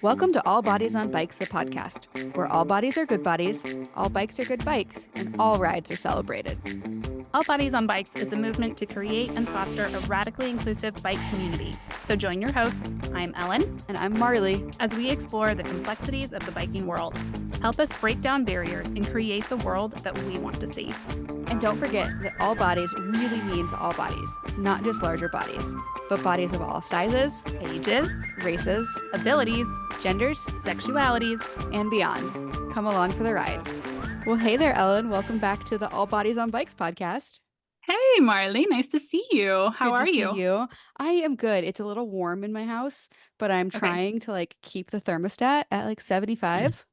Welcome to All Bodies on Bikes, the podcast, where all bodies are good bodies, all bikes are good bikes, and all rides are celebrated. All Bodies on Bikes is a movement to create and foster a radically inclusive bike community. So join your hosts, I'm Ellen, And I'm Marley. as we explore the complexities of the biking world. Help us break down barriers and create the world that we want to see. And don't forget that all bodies really means all bodies, not just larger bodies, but bodies of all sizes, Ages, races, abilities, genders, sexualities. and beyond. Come along for the ride. Well, hey there, Ellen. Welcome back to the All Bodies on Bikes podcast. Hey, Marley, nice to see you. How Good to are see you? you. I am good. It's a little warm in my house, but I'm Okay. trying to keep the thermostat at 75.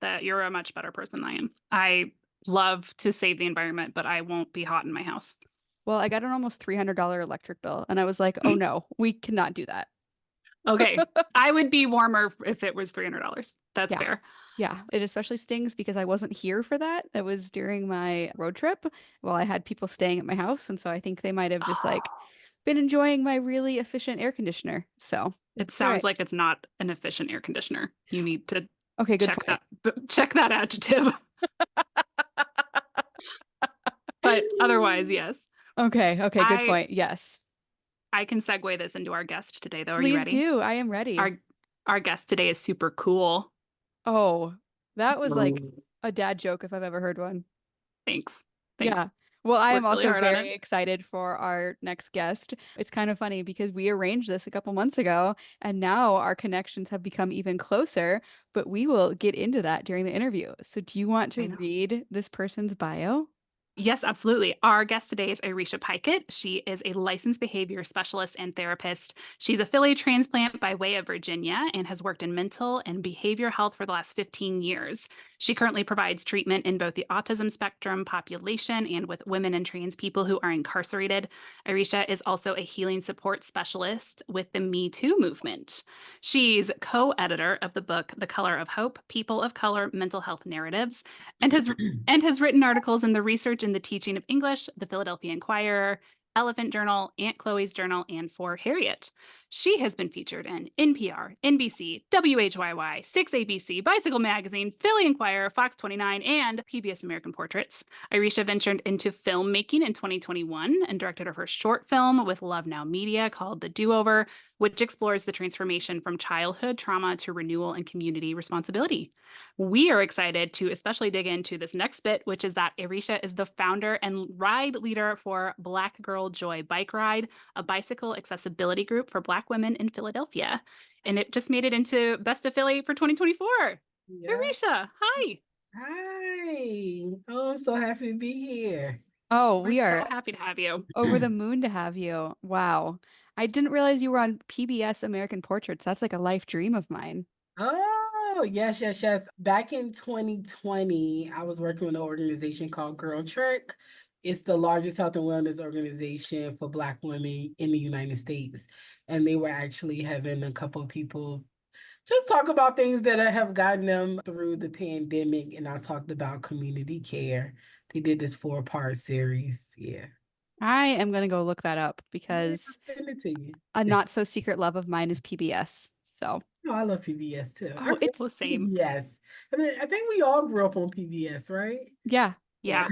That you're a much better person than I am. I love to save the environment, but I won't be hot in my house. Well, I got an almost $300 electric bill, and I was like, oh no, we cannot do that. Okay, I would be warmer if it was $300. That's Yeah. fair. Yeah, it especially stings because I wasn't here for that. That was during my road trip. Well, I had people staying at my house, and so I think they might have just been enjoying my really efficient air conditioner. So It it's all sounds right. like it's not an efficient air conditioner. You need to Okay, good check point. check that adjective. But otherwise, yes. Okay, good I point. Yes. I can segue this into our guest today, though. Are you Please ready? do. I am ready. Our guest today is super cool. Oh, that was like a dad joke if I've ever heard one. Thanks. Yeah. Well, I am Worked really also hard on very it. excited for our next guest. It's kind of funny because we arranged this a couple months ago, and now our connections have become even closer, but we will get into that during the interview. So, do you want I to know. read this person's bio? Yes, absolutely. Our guest today is Iresha Picot. She is a licensed behavior specialist and therapist. She's a Philly transplant by way of Virginia and has worked in mental and behavior health for the last 15 years. She currently provides treatment in both the autism spectrum population and with women and trans people who are incarcerated. Iresha is also a healing support specialist with the Me Too movement. She's co-editor of the book The Color of Hope: People of Color Mental Health Narratives, and has written articles in the Research and the Teaching of English, the Philadelphia Inquirer, Elephant Journal, Aunt Chloe's Journal, and For Harriet. She has been featured in NPR, NBC, WHYY, 6ABC, Bicycle Magazine, Philly Inquirer, Fox 29, and PBS American Portraits. Iresha ventured into filmmaking in 2021 and directed her first short film with Love Now Media called The Do-Over, which explores the transformation from childhood trauma to renewal and community responsibility. We are excited to especially dig into this next bit, which is that Iresha is the founder and ride leader for Black Girl Joy Bike Ride, a bicycle accessibility group for Black women in Philadelphia. And it just made it into Best of Philly for 2024. Yeah. Iresha, hi. Hi. Oh, I'm so happy to be here. Oh, We're we are so happy to have you. over the moon to have you. Wow. I didn't realize you were on PBS American Portraits. That's like a life dream of mine. Oh, yes, yes, yes. Back in 2020, I was working with an organization called Girl Trek. It's the largest health and wellness organization for Black women in the United States. And they were actually having a couple of people just talk about things that have gotten them through the pandemic. And I talked about community care. They did this 4-part series. Yeah. I am going to go look that up Yeah, because I'll send it to you. a not so secret love of mine is PBS. So, Oh, I love PBS too. I oh, grew it's up on same. PBS. I think we all grew up on PBS, right? yeah. Yeah.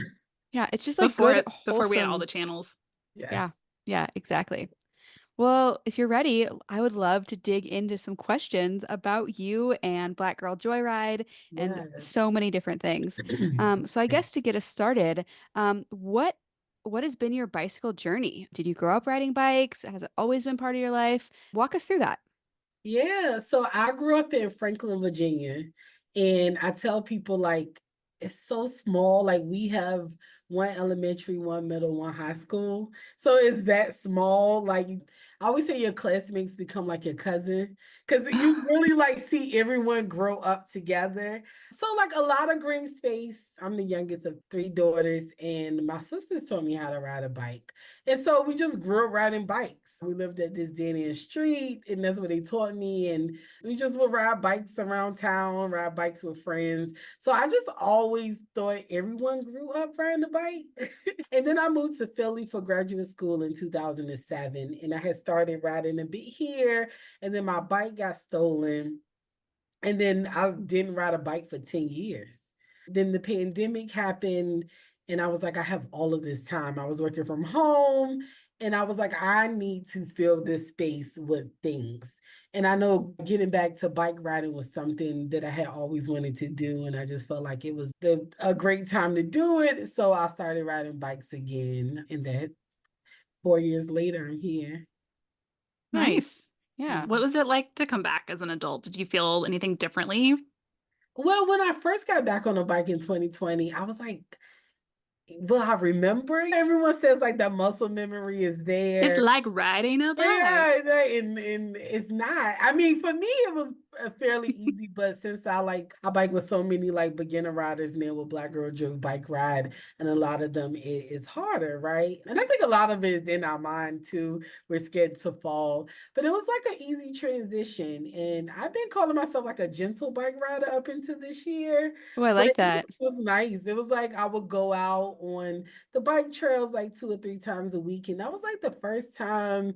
Yeah, it's just like good, Before we had all wholesome. the channels. Yeah. Yes. Yeah, exactly. Well, if you're ready, I would love to dig into some questions about you and Black Girl Joyride and Yes. so many different things. So I guess to get us started, what has been your bicycle journey? Did you grow up riding bikes? Has it always been part of your life? Walk us through that. Yeah, so I grew up in Franklin, Virginia, and I tell people it's so small. Like we have one elementary, one middle, one high school. So it's that small. I always say your classmates become like your cousin because you really see everyone grow up together. So a lot of green space. I'm the youngest of 3 daughters, and my sisters taught me how to ride a bike. And so we just grew up riding bikes. We lived at this dead end street, and that's what they taught me. And we just would ride bikes around town, ride bikes with friends. So I just always thought everyone grew up riding a bike. And then I moved to Philly for graduate school in 2007. And I had started riding a bit here, and then my bike got stolen. And then I didn't ride a bike for 10 years. Then the pandemic happened, and I was like, I have all of this time. I was working from home, and I was like, I need to fill this space with things. And I know getting back to bike riding was something that I had always wanted to do, and I just felt like it was a great time to do it. So I started riding bikes again, and that 4 years later, I'm here. Nice. Nice. Yeah. What was it like to come back as an adult? Did you feel anything differently? Well, when I first got back on a bike in 2020, I was like, will I remember? Everyone says like that muscle memory is It's there. like riding a bike. Yeah, and it's not. I mean, for me, it was fairly easy, but since I bike with so many like beginner riders now with Black Girl Joy Bike Ride, and a lot of them it's harder, right? And I think a lot of it is in our mind too. We're scared to fall, but it was like an easy transition. And I've been calling myself like a gentle bike rider up into this year, Oh, I but like it that. just was nice. It was like I would go out on the bike trails like 2 or 3 times a week. And that was like the first time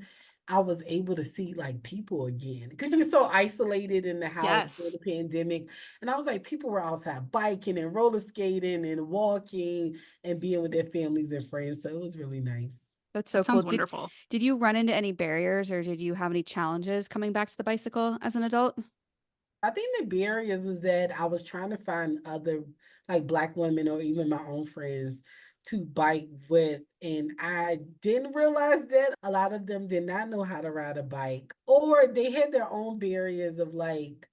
I was able to see like people again because you get so isolated in the house during Yes. the pandemic. And I was like, people were outside biking and roller skating and walking and being with their families and friends. So it was really nice. That's so That cool. sounds Did wonderful. did you run into any barriers or did you have any challenges coming back to the bicycle as an adult? I think the barriers was that I was trying to find other like Black women or even my own friends to bike with. And I didn't realize that a lot of them did not know how to ride a bike, or they had their own barriers of like,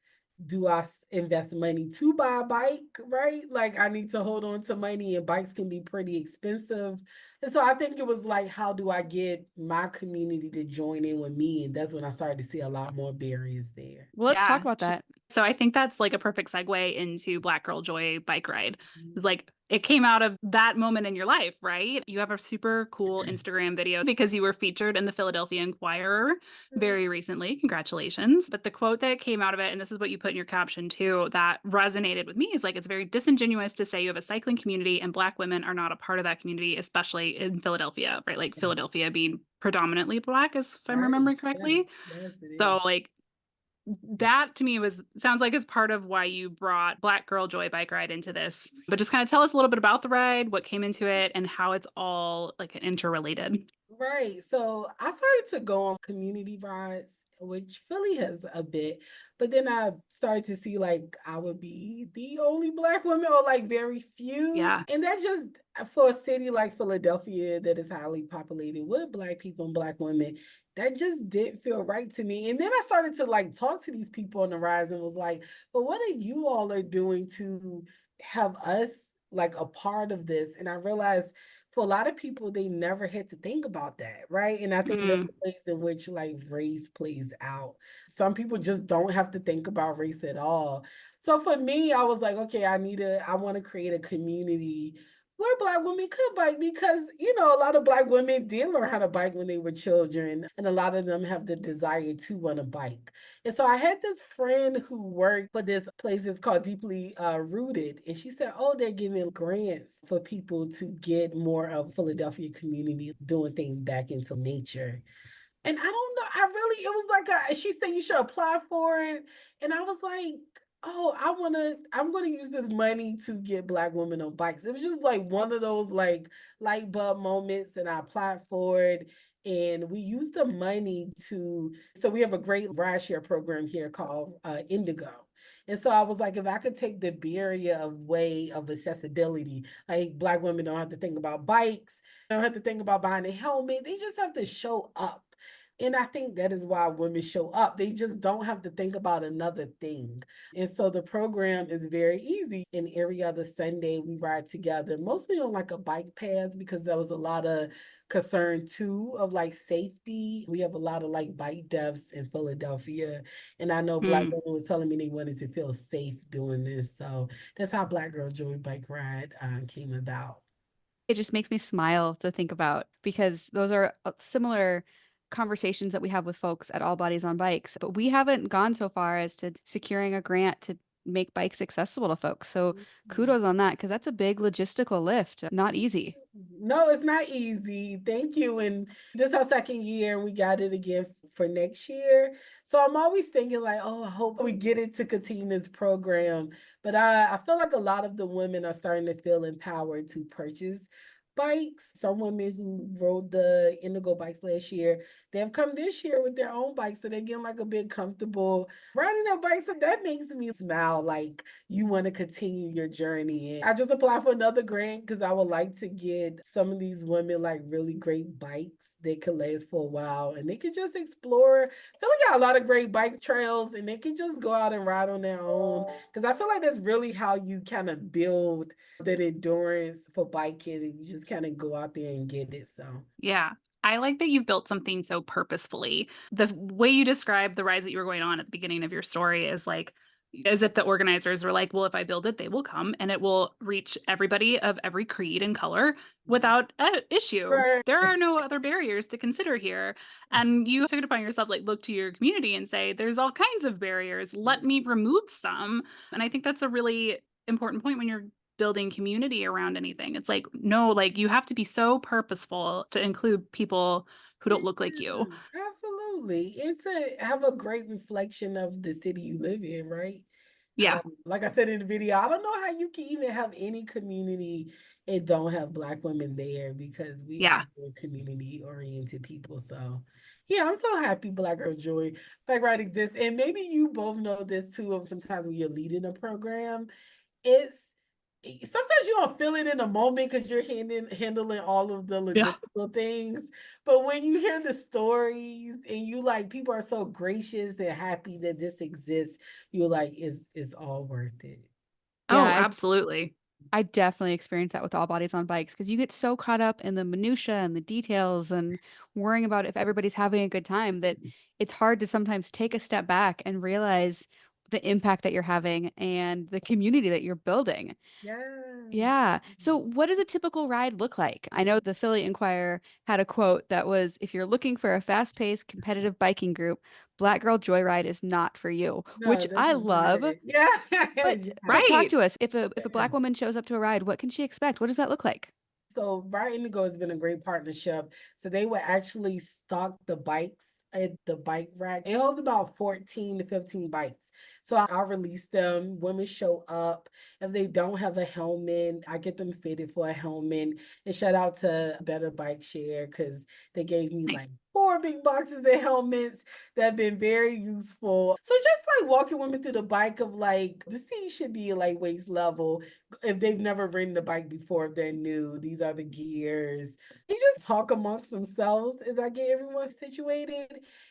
do I invest money to buy a bike, right? Like I need to hold on to money and bikes can be pretty expensive. And so I think it was like, how do I get my community to join in with me? And that's when I started to see a lot more barriers there. Well, let's talk Yeah. about that. So I think that's like a perfect segue into Black Girl Joy Bike Ride. It's like it came out of that moment in your life, right? You have a super cool Instagram video because you were featured in the Philadelphia Inquirer very recently. Congratulations. But the quote that came out of it, and this is what you put in your caption too, that resonated with me is like, it's very disingenuous to say you have a cycling community and Black women are not a part of that community, especially in Philadelphia, right? Like Philadelphia being predominantly Black, if I'm Right. remembering Yes. correctly. Yes, it is. So like that to me was sounds like it's part of why you brought Black Girl Joy Bike Ride into this. But just kind of tell us a little bit about the ride, what came into it, and how it's all like interrelated. Right. So I started to go on community rides, which Philly has a bit, but then I started to see like I would be the only Black woman or like very few. Yeah. And that just for a city like Philadelphia that is highly populated with Black people and Black women, that just didn't feel right to me. And then I started to like talk to these people on the rides and was like, but what are you all are doing to have us like a part of this? And I realized for a lot of people, they never had to think about that, right? And I think that's Mm, the ways in which like race plays out. Some people just don't have to think about race at all. So for me, I was like, okay, I want to create a community where Black women could bike because, a lot of Black women did learn how to bike when they were children, and a lot of them have the desire to want to bike. And so I had this friend who worked for this place, it's called Deeply Rooted. And she said, oh, they're giving grants for people to get more of Philadelphia community doing things back into nature. And I don't know, it was like she said you should apply for it. And I was like, oh, I'm gonna use this money to get Black women on bikes. It was just like one of those like light bulb moments, and I applied for it. And we used the money so we have a great ride share program here called Indigo. And so I was like, if I could take the barrier of way of accessibility, like Black women don't have to think about bikes, they don't have to think about buying a helmet, they just have to show up. And I think that is why women show up. They just don't have to think about another thing. And so the program is very easy. And every other Sunday, we ride together, mostly on like a bike path because there was a lot of concern too of like safety. We have a lot of like bike deaths in Philadelphia. And I know Black mm. women was telling me they wanted to feel safe doing this. So that's how Black Girl Joy Bike Ride came about. It just makes me smile to think about because those are similar conversations that we have with folks at All Bodies on Bikes. But we haven't gone so far as to securing a grant to make bikes accessible to folks. So Mhm. kudos on that because that's a big logistical lift. Not easy. No, it's not easy. Thank you. And this is our second year, and we got it again for next year. So I'm always thinking like, oh, I hope we get it to continue this program. But I feel like a lot of the women are starting to feel empowered to purchase bikes. Some women who rode the Indigo bikes last year, they have come this year with their own bikes. So they're getting like a bit comfortable riding their bikes. So that makes me smile like you want to continue your journey. And I just applied for another grant because I would like to get some of these women like really great bikes that could last for a while and they could just explore. I feel like got a lot of great bike trails and they can just go out and ride on their own. Because I feel like that's really how you kind of build that endurance for biking and you just kind of go out there and get it. So Yeah. I like that you built something so purposefully. The way you described the rides that you were going on at the beginning of your story is like as if the organizers were like, well, if I build it, they will come and it will reach everybody of every creed and color without an issue. right. There are no other barriers to consider here. And you took it upon yourself, like, look to your community and say, there's all kinds of barriers. Let me remove some. And I think that's a really important point when you're building community around anything. It's like, no, like you have to be so purposeful to include people who don't look like Yeah, you. absolutely. And to have a great reflection of the city you live in, right? Yeah. Like I said in the video, I don't know how you can even have any community and don't have Black women there because we are Yeah. community oriented people. So, yeah, I'm so happy Black Girl Joy Bike Ride exists. And maybe you both know this too. Of sometimes when you're leading a program, it's sometimes you don't feel it in the moment because you're handling all of the Yeah. logistical things. But when you hear the stories and you like people are so gracious and happy that this exists, you're like, it's all worth it. Yeah, Oh, absolutely. I definitely experience that with all bodies on bikes because you get so caught up in the minutia and the details and worrying about if everybody's having a good time that it's hard to sometimes take a step back and realize the impact that you're having and the community that you're building. Yes. Yeah. So, what does a typical ride look like? I know the Philly Inquirer had a quote that was, if you're looking for a fast-paced, competitive biking group, Black Girl Joyride is not for you, No, which this I is not love. it. Yeah. But talk Right. to us. If a black Yes. woman shows up to a ride, what can she expect? What does that look like? So Bright Indigo has been a great partnership. So they would actually stock the bikes at the bike rack. It holds about 14 to 15 bikes. So I'll release them. Women show up. If they don't have a helmet, I get them fitted for a helmet. And shout out to Better Bike Share because they gave me like Nice. 4 big boxes of helmets that have been very useful. So just like walking women through the bike of like the seat should be like waist level if they've never ridden the bike before, if they're new, these are the gears. You just talk amongst themselves as I get everyone situated.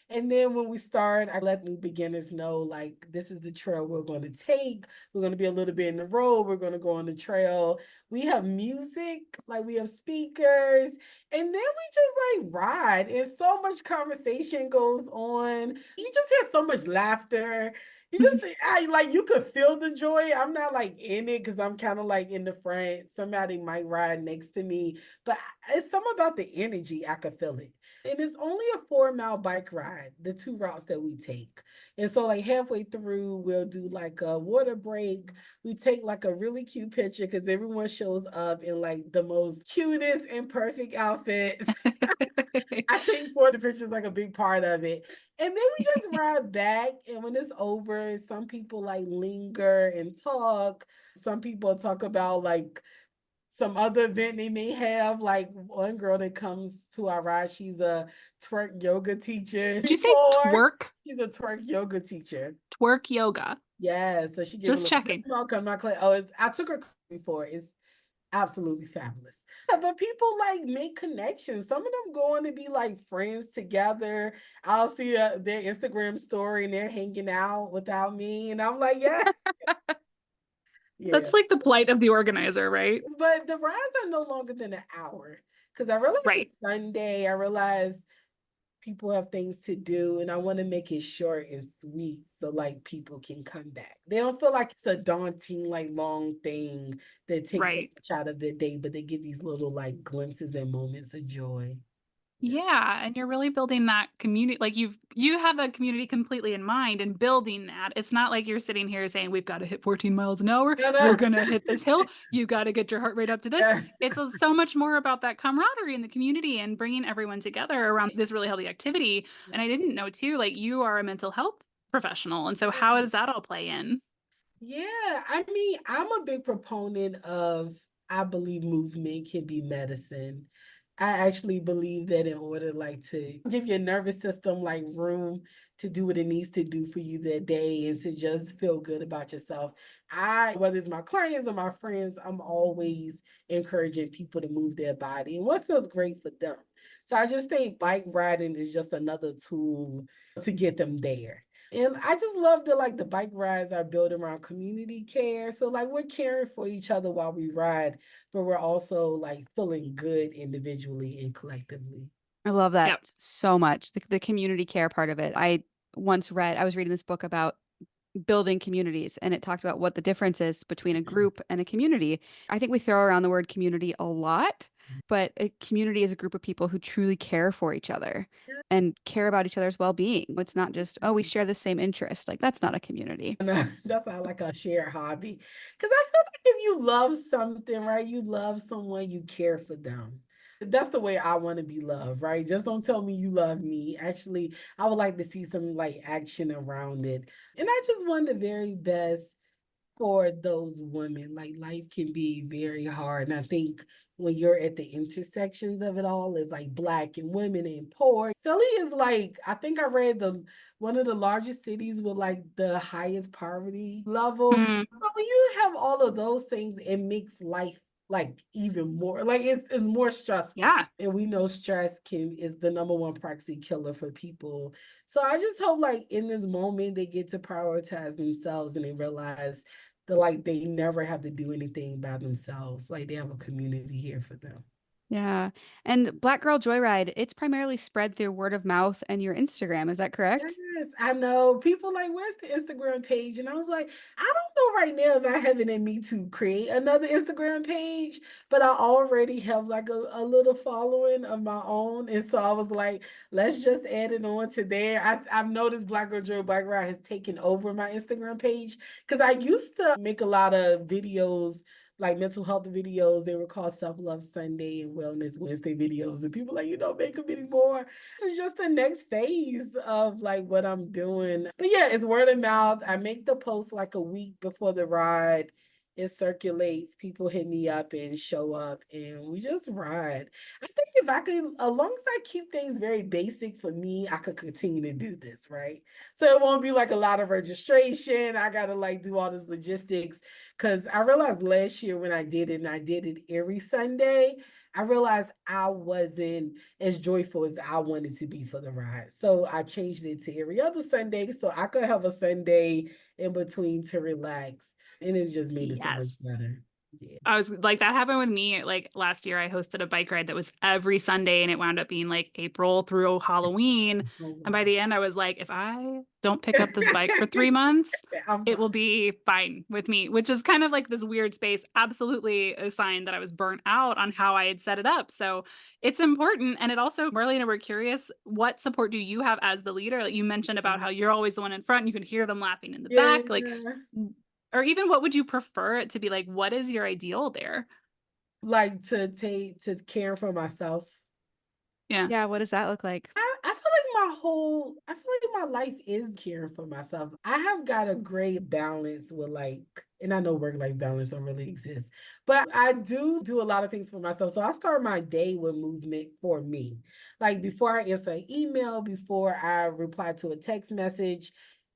And then when we start, I let new beginners know like this is the trail we're going to take. We're going to be a little bit in the road. We're going to go on the trail. We have music, like we have speakers, and then we just like ride. And so much conversation goes on. You just hear so much laughter. You just I like you could feel the joy. I'm not like in it because I'm kind of like in the front. Somebody might ride next to me, but it's something about the energy. I could feel it. And it's only a 4 mile bike ride, the 2 routes that we take. And so like halfway through, we'll do like a water break. We take like a really cute picture because everyone shows up in like the most cutest and perfect outfits. I think for the picture is like a big part of it. And then we just ride back. And when it's over, some people like linger and talk. Some people talk about like some other event they may have. Like one girl that comes to our ride, she's a twerk yoga teacher. Did you say twerk? She's a twerk yoga teacher. Twerk yoga. Yeah, so she gave a Just little checking. welcome. My class. Oh, I took her before. It's absolutely fabulous. Yeah, but people like make connections. Some of them go on to be like friends together. I'll see their Instagram story and they're hanging out without me, and I'm like, yeah, yeah. That's like the plight of the organizer, right? But the rides are no longer than an hour because I realize Right. it's Sunday. I realize people have things to do and I want to make it short and sweet so like people can come back. They don't feel like it's a daunting like long thing that takes so Right. much out of their day, but they get these little like glimpses and moments of joy. Yeah, and you're really building that community like, you have that community completely in mind and building that. It's not like you're sitting here saying, "We've gotta hit 14 miles an hour. No, We're no. gonna hit this hill. You gotta get your heart rate up to this." It's so much more about that camaraderie in the community and bringing everyone together around this really healthy activity, and I didn't know too, like, you are a mental health professional, and so how does that all play in? Yeah, I mean, I'm a big proponent of I believe movement can be medicine. I actually believe that in order like to give your nervous system like room to do what it needs to do for you that day and to just feel good about yourself. Whether it's my clients or my friends, I'm always encouraging people to move their body and what feels great for them. So I just think bike riding is just another tool to get them there. And I just love that like the bike rides are built around community care. So like we're caring for each other while we ride, but we're also like feeling good individually and collectively. I love that Yep. so much. The community care part of it. I was reading this book about building communities and it talked about what the difference is between a group and a community. I think we throw around the word community a lot, but a community is a group of people who truly care for each other and care about each other's well-being. It's not just, oh, we share the same interest. Like that's not a community. And that's how like a shared hobby. Because I feel like if you love something, right? You love someone, you care for them. That's the way I want to be loved, right? Just don't tell me you love me. Actually, I would like to see some like action around it. And I just want the very best for those women. Like life can be very hard. And I think when you're at the intersections of it all, is like black and women and poor. Philly is like, I think I read the one of the largest cities with like the highest poverty level. Mm, So when you have all of those things, it makes life like even more like it's more stressful. yeah. And we know stress can is the number one proxy killer for people. So I just hope like in this moment they get to prioritize themselves and they realize that like they never have to do anything by themselves. Like they have a community here for them. Yeah. And Black Girl Joyride, it's primarily spread through word of mouth and your Instagram. Is that correct? Yes, I know. People like, where's the Instagram page? And I was like, I don't know right now if I have it in me to create another Instagram page, but I already have like a little following of my own. And so I was like, let's just add it on to there. I've noticed Black Girl Joy Black Ride has taken over my Instagram page because I used to make a lot of videos like mental health videos. They were called Self Love Sunday and Wellness Wednesday videos. And people like, you don't make them anymore. This is just the next phase of like what I'm doing. But yeah, it's word of mouth. I make the post like a week before the ride. It circulates. People hit me up and show up, and we just ride. I think if I could, as long as I keep things very basic for me, I could continue to do this, right? So it won't be like a lot of registration. I gotta like do all this logistics because I realized last year when I did it, and I did it every Sunday, I realized I wasn't as joyful as I wanted to be for the ride. So I changed it to every other Sunday so I could have a Sunday in between to relax. And it just made it so much Yes. better. Yeah. I was like, that happened with me. Like last year, I hosted a bike ride that was every Sunday, and it wound up being like April through Halloween. Oh, And by wow. the end, I was like, if I don't pick up this bike for 3 months, I'm it fine. will be fine with me, which is kind of like this weird space. Absolutely a sign that I was burnt out on how I had set it up. So it's important. And it also, Marlena, we're curious, what support do you have as the leader? Like you mentioned about how you're always the one in front, and you can hear them laughing in the Yeah. back. Like, or even what would you prefer it to be like? What is your ideal there? Like to care for myself. Yeah. Yeah, what does that look like? I feel like I feel like my life is caring for myself. I have got a great balance with like, and I know work-life balance don't really exist, but I do a lot of things for myself. So I start my day with movement for me. Like before I answer an email, before I reply to a text message,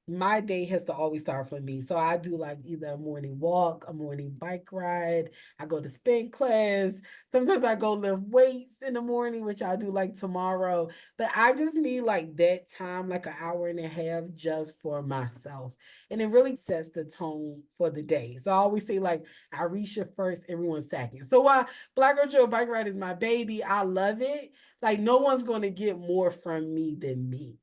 my day has to always start for me. So I do like either a morning walk, a morning bike ride, I go to spin class. Sometimes I go lift weights in the morning, which I'll do like tomorrow. But I just need like that time, like an hour and a half just for myself. And it really sets the tone for the day. So I always say like Iresha first, everyone second. So while Black Girl Joe Bike Ride is my baby, I love it. Like no one's gonna get more from me than me.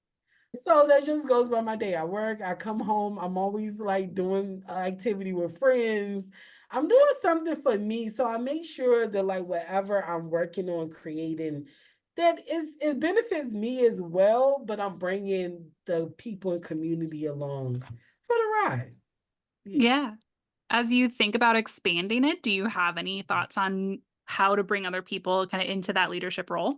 So that just goes by my day. I work, I come home, I'm always like doing activity with friends. I'm doing something for me. So I make sure that like whatever I'm working on creating, it benefits me as well, but I'm bringing the people and community along for the ride. Yeah. Yeah. As you think about expanding it, do you have any thoughts on how to bring other people kind of into that leadership role?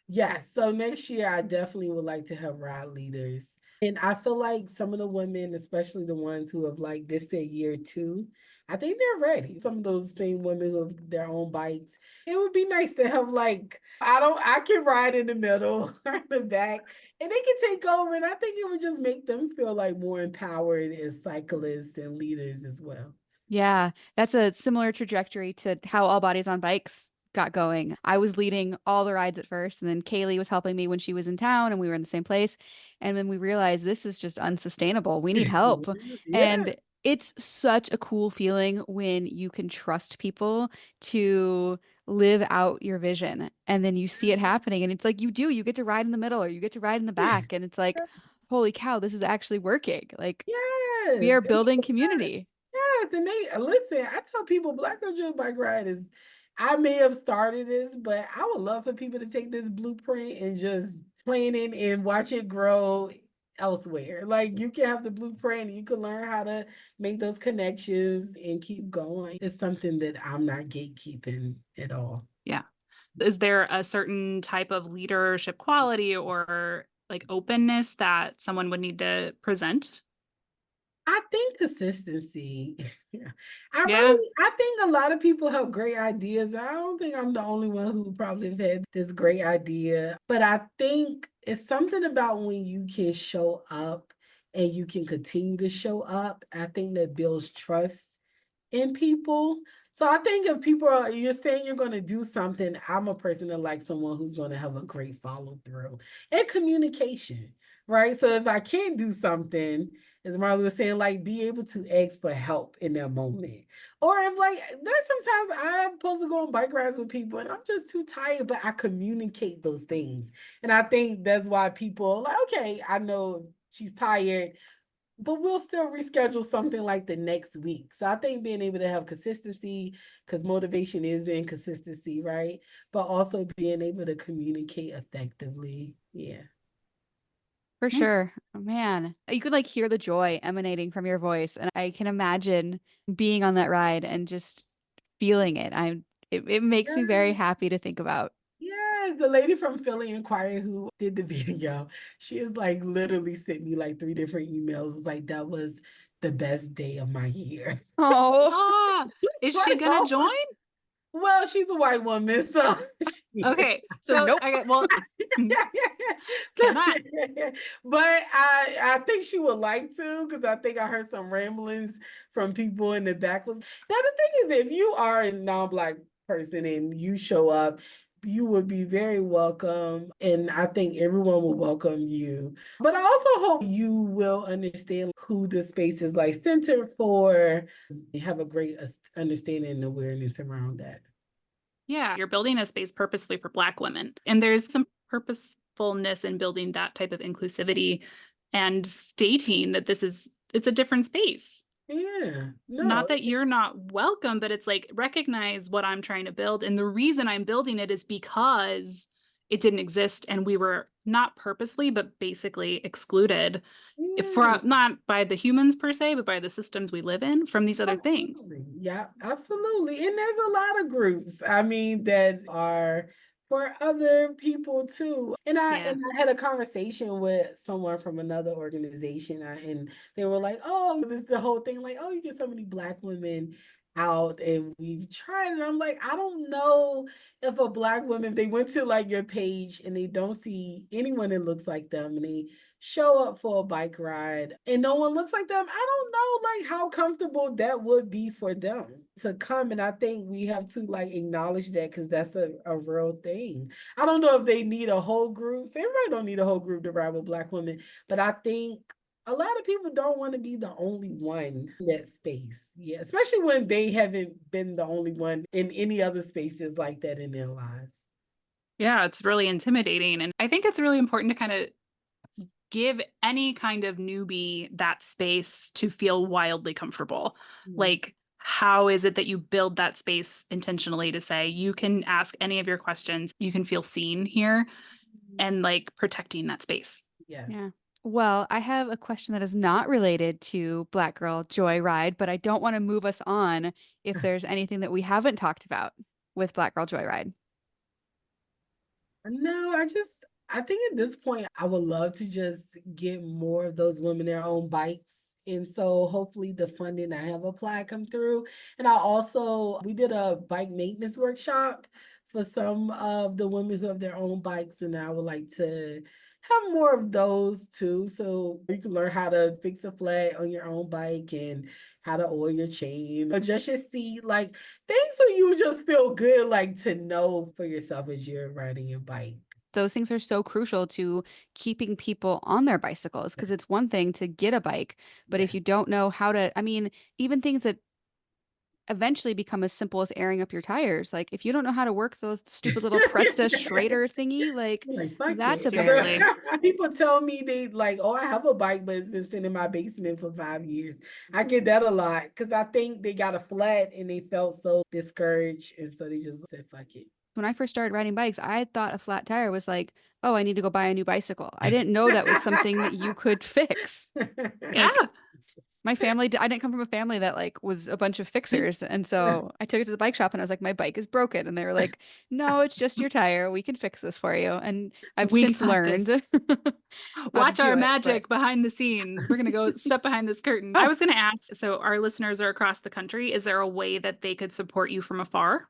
Yes. So next year, I definitely would like to have ride leaders. And I feel like some of the women, especially the ones who have like this their year two, I think they're ready. Some of those same women who have their own bikes. It would be nice to have like, I can ride in the middle or in the back and they can take over. And I think it would just make them feel like more empowered as cyclists and leaders as well. Yeah, that's a similar trajectory to how All Bodies on Bikes got going. I was leading all the rides at first, and then Kaylee was helping me when she was in town and we were in the same place. And then we realized this is just unsustainable. We need help. Yeah. And it's such a cool feeling when you can trust people to live out your vision. And then you see it happening, and it's like you get to ride in the middle or you get to ride in the back. And it's like, holy cow, this is actually working. Like we Yes. are And building look at that. community. Yes, and they listen, I tell people Black Girl Driven Bike Ride is I may have started this, but I would love for people to take this blueprint and just plan it and watch it grow elsewhere. Like you can have the blueprint, and you can learn how to make those connections and keep going. It's something that I'm not gatekeeping at all. Yeah. Is there a certain type of leadership quality or like openness that someone would need to present? I think consistency. Yeah. Yeah. I think a lot of people have great ideas. I don't think I'm the only one who probably have had this great idea, but I think it's something about when you can show up and you can continue to show up. I think that builds trust in people. So I think if people are you're saying you're going to do something, I'm a person that likes someone who's going to have a great follow through and communication, right? So if I can't do something, as Marley was saying, like be able to ask for help in that moment. Or if like there's sometimes I'm supposed to go on bike rides with people and I'm just too tired, but I communicate those things. And I think that's why people like, okay, I know she's tired, but we'll still reschedule something like the next week. So I think being able to have consistency, because motivation is in consistency, right? But also being able to communicate effectively. Yeah. For Nice. sure. Oh, man, you could like hear the joy emanating from your voice, and I can imagine being on that ride and just feeling it. It makes me very Yeah. happy to think about. Yeah, the lady from Philly Inquirer who did the video, she has like literally sent me like 3 different emails. It was like that was the best day of my year. Oh, Ah, is she Like, gonna oh join? well, she's a white woman, so she Okay. so So, nope. okay, well, cannot. but I think she would like to because I think I heard some ramblings from people in the back. Was now the thing is if you are a non-black person and you show up, you would be very welcome, and I think everyone will welcome you. But I also hope you will understand who the space is like centered for. Have a great understanding and awareness around that. Yeah, you're building a space purposely for Black women. And there's some purposefulness in building that type of inclusivity and stating that it's a different space. Yeah, Not no, that you're not welcome, but it's like recognize what I'm trying to build. And the reason I'm building it is because it didn't exist and we were not purposely, but basically excluded yeah. for not by the humans per se, but by the systems we live in from these other things. Absolutely. Yeah, absolutely. And there's a lot of groups, I mean, that are for other people too. Yeah. And I had a conversation with someone from another organization, and they were like, "Oh, this the whole thing, like, oh, you get so many Black women out, and we've tried." And I'm like, I don't know if a Black woman, if they went to like your page and they don't see anyone that looks like them, and they show up for a bike ride and no one looks like them, I don't know like how comfortable that would be for them to come. And I think we have to like acknowledge that because that's a real thing. I don't know if they need a whole group. So everybody don't need a whole group to ride with Black women, but I think a lot of people don't want to be the only one in that space. Yeah, especially when they haven't been the only one in any other spaces like that in their lives. Yeah, it's really intimidating. And I think it's really important to kind of give any kind of newbie that space to feel wildly comfortable. Yeah. Like how is it that you build that space intentionally to say you can ask any of your questions, you can feel seen here, and like protecting that space? Yes. Yeah. Well, I have a question that is not related to Black Girl Joyride, but I don't want to move us on if there's anything that we haven't talked about with Black Girl Joyride. No, I think at this point, I would love to just get more of those women their own bikes. And so hopefully the funding I have applied come through. And we did a bike maintenance workshop for some of the women who have their own bikes. And I would like to have more of those too. So you can learn how to fix a flat on your own bike and how to oil your chain, adjust your seat, like things so you just feel good, like to know for yourself as you're riding your bike. Those things are so crucial to keeping people on their bicycles because it's one thing to get a bike, but Yeah. if you don't know how to, I mean, even things that eventually become as simple as airing up your tires, like if you don't know how to work the stupid little Presta Schrader thingy, like Like, fuck that's a Seriously. barrier. People tell me they like, oh, I have a bike, but it's been sitting in my basement for 5 years. I get that a lot because I think they got a flat and they felt so discouraged. And so they just said, fuck it. When I first started riding bikes, I thought a flat tire was like, oh, I need to go buy a new bicycle. I didn't know that was something that you could fix. Yeah. Like my family, I didn't come from a family that like was a bunch of fixers. And so I took it to the bike shop and I was like, my bike is broken. And they were like, no, it's just your tire. We can fix this for you. And I've We since got this. learned how to Watch do our it. But magic behind the scenes. We're going to go step behind this curtain. I oh, was going to ask, so our listeners are across the country. Is there a way that they could support you from afar?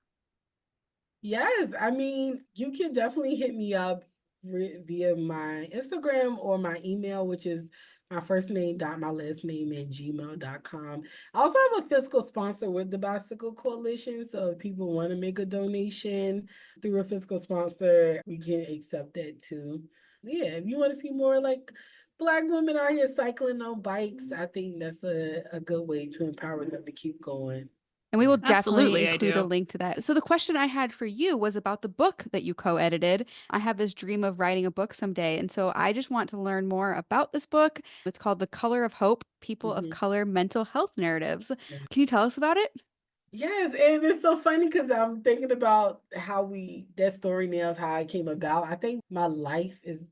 Yes, I mean, you can definitely hit me up via my Instagram or my email, which is my first name dot my last name at gmail.com. I also have a fiscal sponsor with the Bicycle Coalition. So if people want to make a donation through a fiscal sponsor, we can accept that too. Yeah, if you want to see more like Black women out here cycling on bikes, I think that's a good way to empower them to keep going. and we will definitely Absolutely, I include a do. link to that. So the question I had for you was about the book that you co-edited. I have this dream of writing a book someday, and so I just want to learn more about this book. It's called The Color of Hope: People of Mhm. Color Mental Health Narratives. Can you tell us about it? Yes, and it's so funny because I'm thinking about that story now of how I came about. I think my life is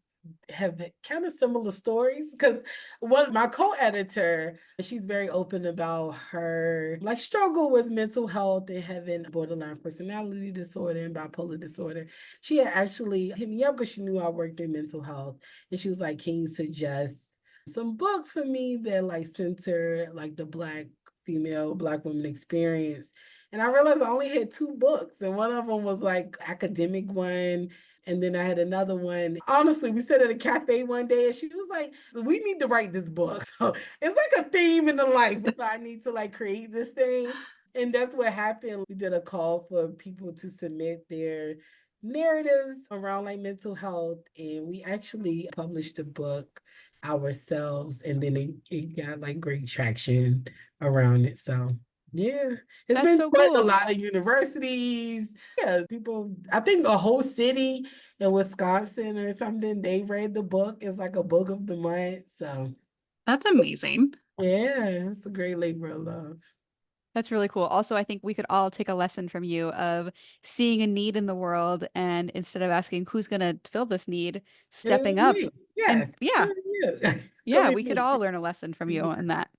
have kind of similar stories because one my co-editor, she's very open about her like struggle with mental health and having borderline personality disorder and bipolar disorder. She had actually hit me up because she knew I worked in mental health, and she was like, "Can you suggest some books for me that like center like the Black women experience?" And I realized I only had two books, and one of them was like academic one. And then I had another one. Honestly, we sat at a cafe one day and she was like, we need to write this book. So it's like a theme in the life. So I need to like create this thing. And that's what happened. We did a call for people to submit their narratives around like mental health. And we actually published a book ourselves. And then it got like great traction around it. So yeah, it's That's been so put in a cool. lot of universities. Yeah, people, I think a whole city in Wisconsin or something, they read the book. It's like a book of the month. So That's amazing. yeah, it's a great labor of love. That's really cool. Also, I think we could all take a lesson from you of seeing a need in the world and instead of asking who's going to fill this need, It was stepping up. me. And Yes, yeah, it's yeah, gonna be we could me. all learn a lesson from you Yeah, on that.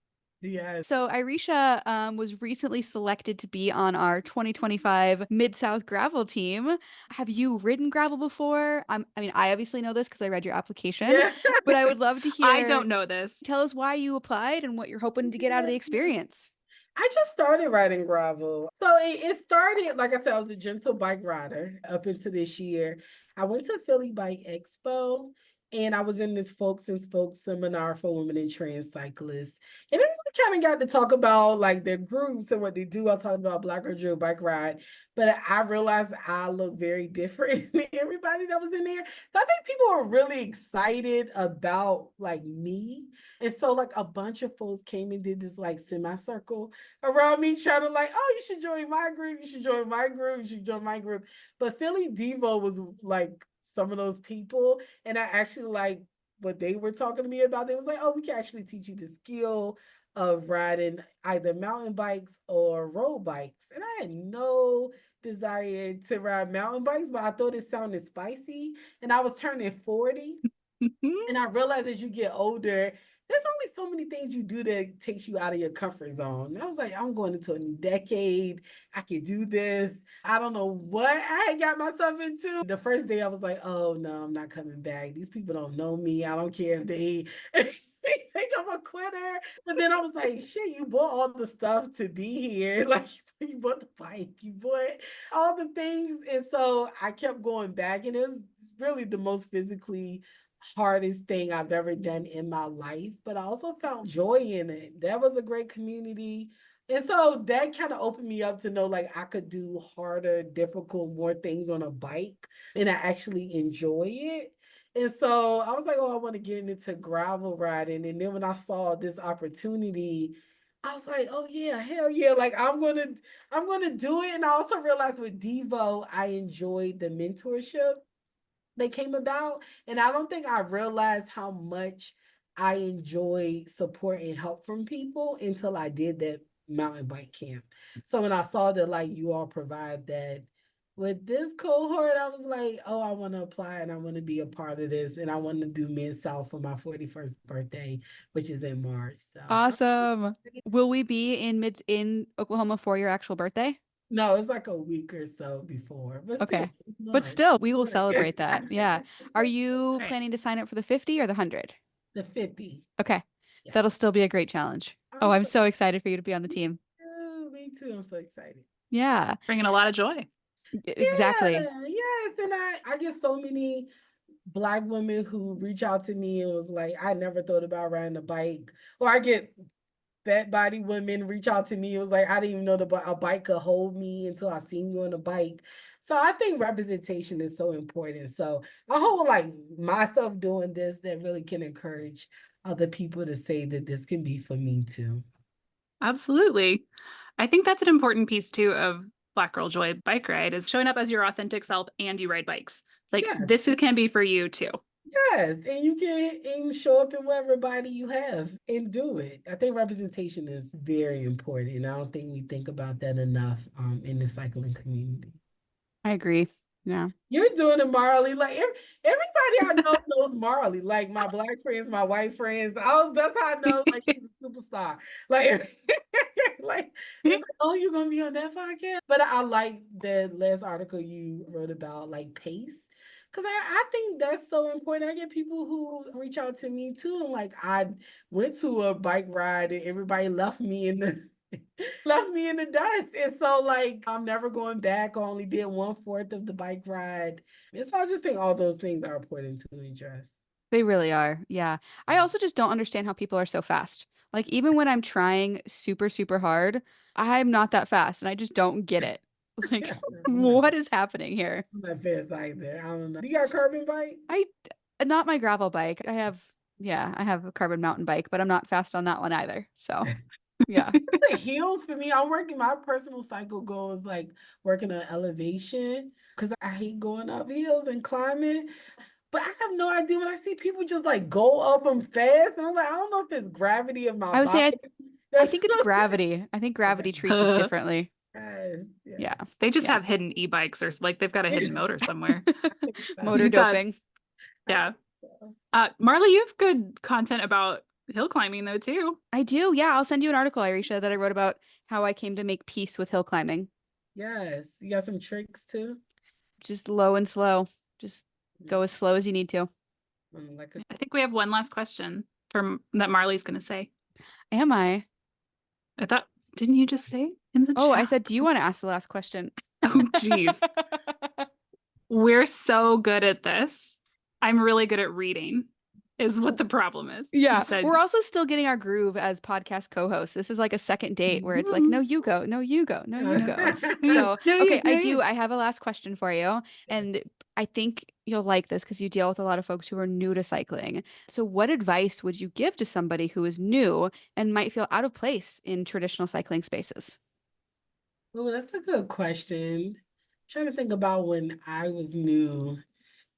yes. So Iresha was recently selected to be on our 2025 Mid-South Gravel team. Have you ridden gravel before? I mean, I obviously know this because I read your application, Yeah. but I would love to I hear, don't know this. tell us why you applied and what you're hoping to get out of the experience. I just started riding gravel. So it started, like I said, I was a gentle bike rider up into this year. I went to Philly Bike Expo and I was in this Folks and Spokes seminar for women and trans cyclists. And then we kind of got to talk about like their groups and what they do. I talked about Black Girl Drill Bike Ride, but I realized I look very different than everybody that was in there. So I think people were really excited about like me. And so like a bunch of folks came and did this like semicircle around me trying to like, oh, you should join my group, you should join my group, you should join my group. But Philly Devo was like some of those people. And I actually like what they were talking to me about. They was like, oh, we can actually teach you the skill of riding either mountain bikes or road bikes. And I had no desire to ride mountain bikes, but I thought it sounded spicy. And I was turning 40. And I realized as you get older, there's only so many things you do that takes you out of your comfort zone. And I was like, I'm going into a new decade. I can do this. I don't know what I had got myself into. The first day I was like, oh no, I'm not coming back. These people don't know me. I don't care if they think I'm a quitter. But then I was like, shit, you bought all the stuff to be here. Like you bought the bike, you bought all the things. And so I kept going back. And it was really the most physically hardest thing I've ever done in my life, but I also found joy in it. That was a great community. And so that kind of opened me up to know like I could do harder, difficult, more things on a bike and I actually enjoy it. And so I was like, oh, I want to get into gravel riding. And then when I saw this opportunity, I was like, oh yeah, hell yeah. Like I'm gonna do it. And I also realized with Devo, I enjoyed the mentorship they came about. And I don't think I realized how much I enjoy support and help from people until I did that mountain bike camp. So when I saw that like you all provide that with this cohort, I was like, oh, I want to apply and I want to be a part of this. And I want to do Mid South for my 41st birthday, which is in March. So Awesome. Will we be in Oklahoma for your actual birthday? no, it's like a week or so before, but still, Okay. it's But March. still, we will Right. celebrate that. Yeah. Are That's you right. planning to sign up for the 50 or the 100? The 50. Okay. That'll Yes. still be a great challenge. Oh, I'm I'm so so excited for you to be on the team. me too. I'm so excited. Yeah, Bringing a lot of joy. exactly. Yes. And I get so many Black women who reach out to me and was like, I never thought about riding a bike. Or I get fat body women reach out to me. It was like, I didn't even know a bike could hold me until I seen you on a bike. So I think representation is so important. So I hope like myself doing this that really can encourage other people to say that this can be for me too. Absolutely. I think that's an important piece too of Black Girl Joy bike ride is showing up as your authentic self and you ride bikes. It's like Yeah. can be for you too. Yes, and you can and show up in whatever body you have and do it. I think representation is very important, and I don't think we think about that enough in the cycling community. I agree. Yeah. You're doing it, Marley. Like everybody I know knows Marley. Like my Black friends, my white friends. That's how I know like she's a superstar. Like, like it's like, oh, you're gonna be on that podcast. But I like the last article you wrote about like pace. Cause I think that's so important. I get people who reach out to me too. And like I went to a bike ride and everybody left me in the left me in the dust. And so like I'm never going back. I only did 1/4 of the bike ride. And so I just think all those things are important to address. They really are. Yeah. I also just don't understand how people are so fast. Like even when I'm trying super, super hard, I'm not that fast and I just don't get it. Like, Yeah, what is happening here? I'm not fast either. I don't know. You got a carbon bike? I not my gravel bike. I have a carbon mountain bike, but I'm not fast on that one either. So, yeah. The heels for me. I'm working my personal cycle goal is like working on elevation because I hate going up hills and climbing. But I have no idea when I see people just like go up them fast. And I'm like, I don't know if it's gravity of my I would say body. I That's think it's gravity. I think okay. gravity treats us differently. Yes, Yeah. yes. They just Yeah. have hidden e-bikes or like they've got a hidden motor somewhere. I think so. Motor You've got, doping. I yeah. think so. Marley, you have good content about hill climbing though too. I do. Yeah, I'll send you an article, Iresha, that I wrote about how I came to make peace with hill climbing. Yes. You got some tricks too? Just low and slow. Just go as slow as you need to. Like a I think we have one last question from that Marley's going to say. Am I? I thought, didn't you just say in the Oh, I chat? said, do you want to ask the last question? Oh, geez. We're so good at this. I'm really good at reading, is what the problem is. You Yeah, said, we're also still getting our groove as podcast co-hosts. This is like a second date where it's like, no, you go, no, you go, no, you go. So, no, okay, you, no, you. I have a last question for you. And I think you'll like this because you deal with a lot of folks who are new to cycling. So, what advice would you give to somebody who is new and might feel out of place in traditional cycling spaces? Oh, that's a good question. Trying to think about when I was new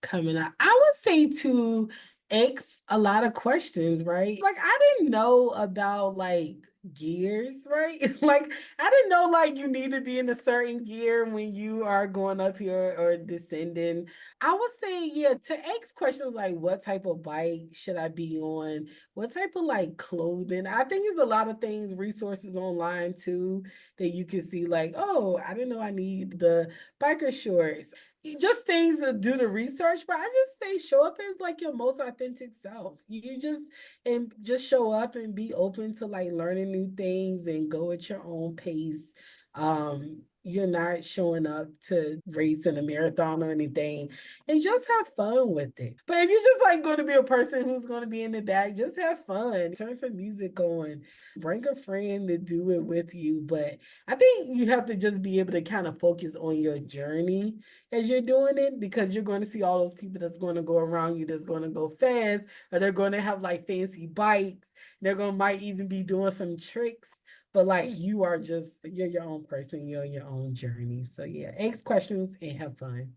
coming up. I would say to Asks a lot of questions, right? Like I didn't know about like gears, right? Like I didn't know like you need to be in a certain gear when you are going up here or descending. I would say, yeah, to ask questions like what type of bike should I be on? What type of like clothing? I think there's a lot of things, resources online too, that you can see like, oh, I didn't know I need the biker shorts. Just things to do the research, but I just say show up as like your most authentic self. You just and just show up and be open to like learning new things and go at your own pace. You're not showing up to race in a marathon or anything, and just have fun with it. But if you're just like going to be a person who's going to be in the back, just have fun. Turn some music on, bring a friend to do it with you. But I think you have to just be able to kind of focus on your journey as you're doing it, because you're going to see all those people that's going to go around you that's going to go fast, or they're going to have like fancy bikes. They're going to might even be doing some tricks, but like you're your own person, you're your own journey. So yeah, ask questions and have fun.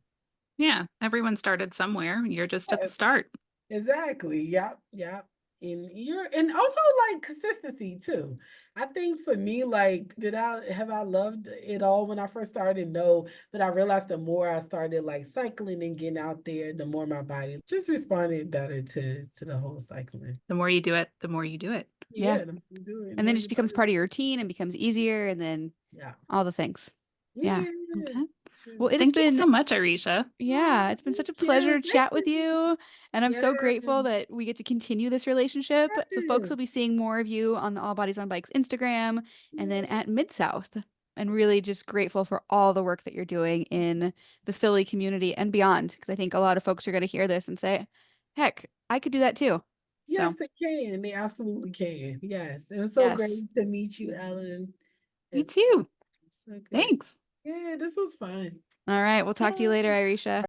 Yeah, everyone started somewhere. You're just at the Yes, start. exactly. Yep, yep. And also like consistency too. I think for me, like, did I have I loved it all when I first started? No, but I realized the more I started like cycling and getting out there, the more my body just responded better to the whole cycling. The more you do it, the more you do it. Yeah. Yeah, the more you do it, the And then more it your just becomes body. part of your routine and becomes easier and then Yeah, all the things. Yeah. yeah, yeah. Okay. Sure. Well, it has Thank you been so much, Arisha. Oh, yeah, it's been thank such a pleasure you. to Thank chat with you. you. And I'm Yes, so grateful that we get to continue this relationship. So folks will yes, be seeing more of you on the All Bodies on Bikes Instagram and then yes. at Mid South. And really just grateful for all the work that you're doing in the Philly community and beyond. Because I think a lot of folks are going to hear this and say, heck, I could do that too. Yes, So, they can. They absolutely can. Yes. It was so great yes. to meet you, Ellen. You It's too. so good. Thanks. Yeah, this was fun. All right. We'll talk to you later, Iresha.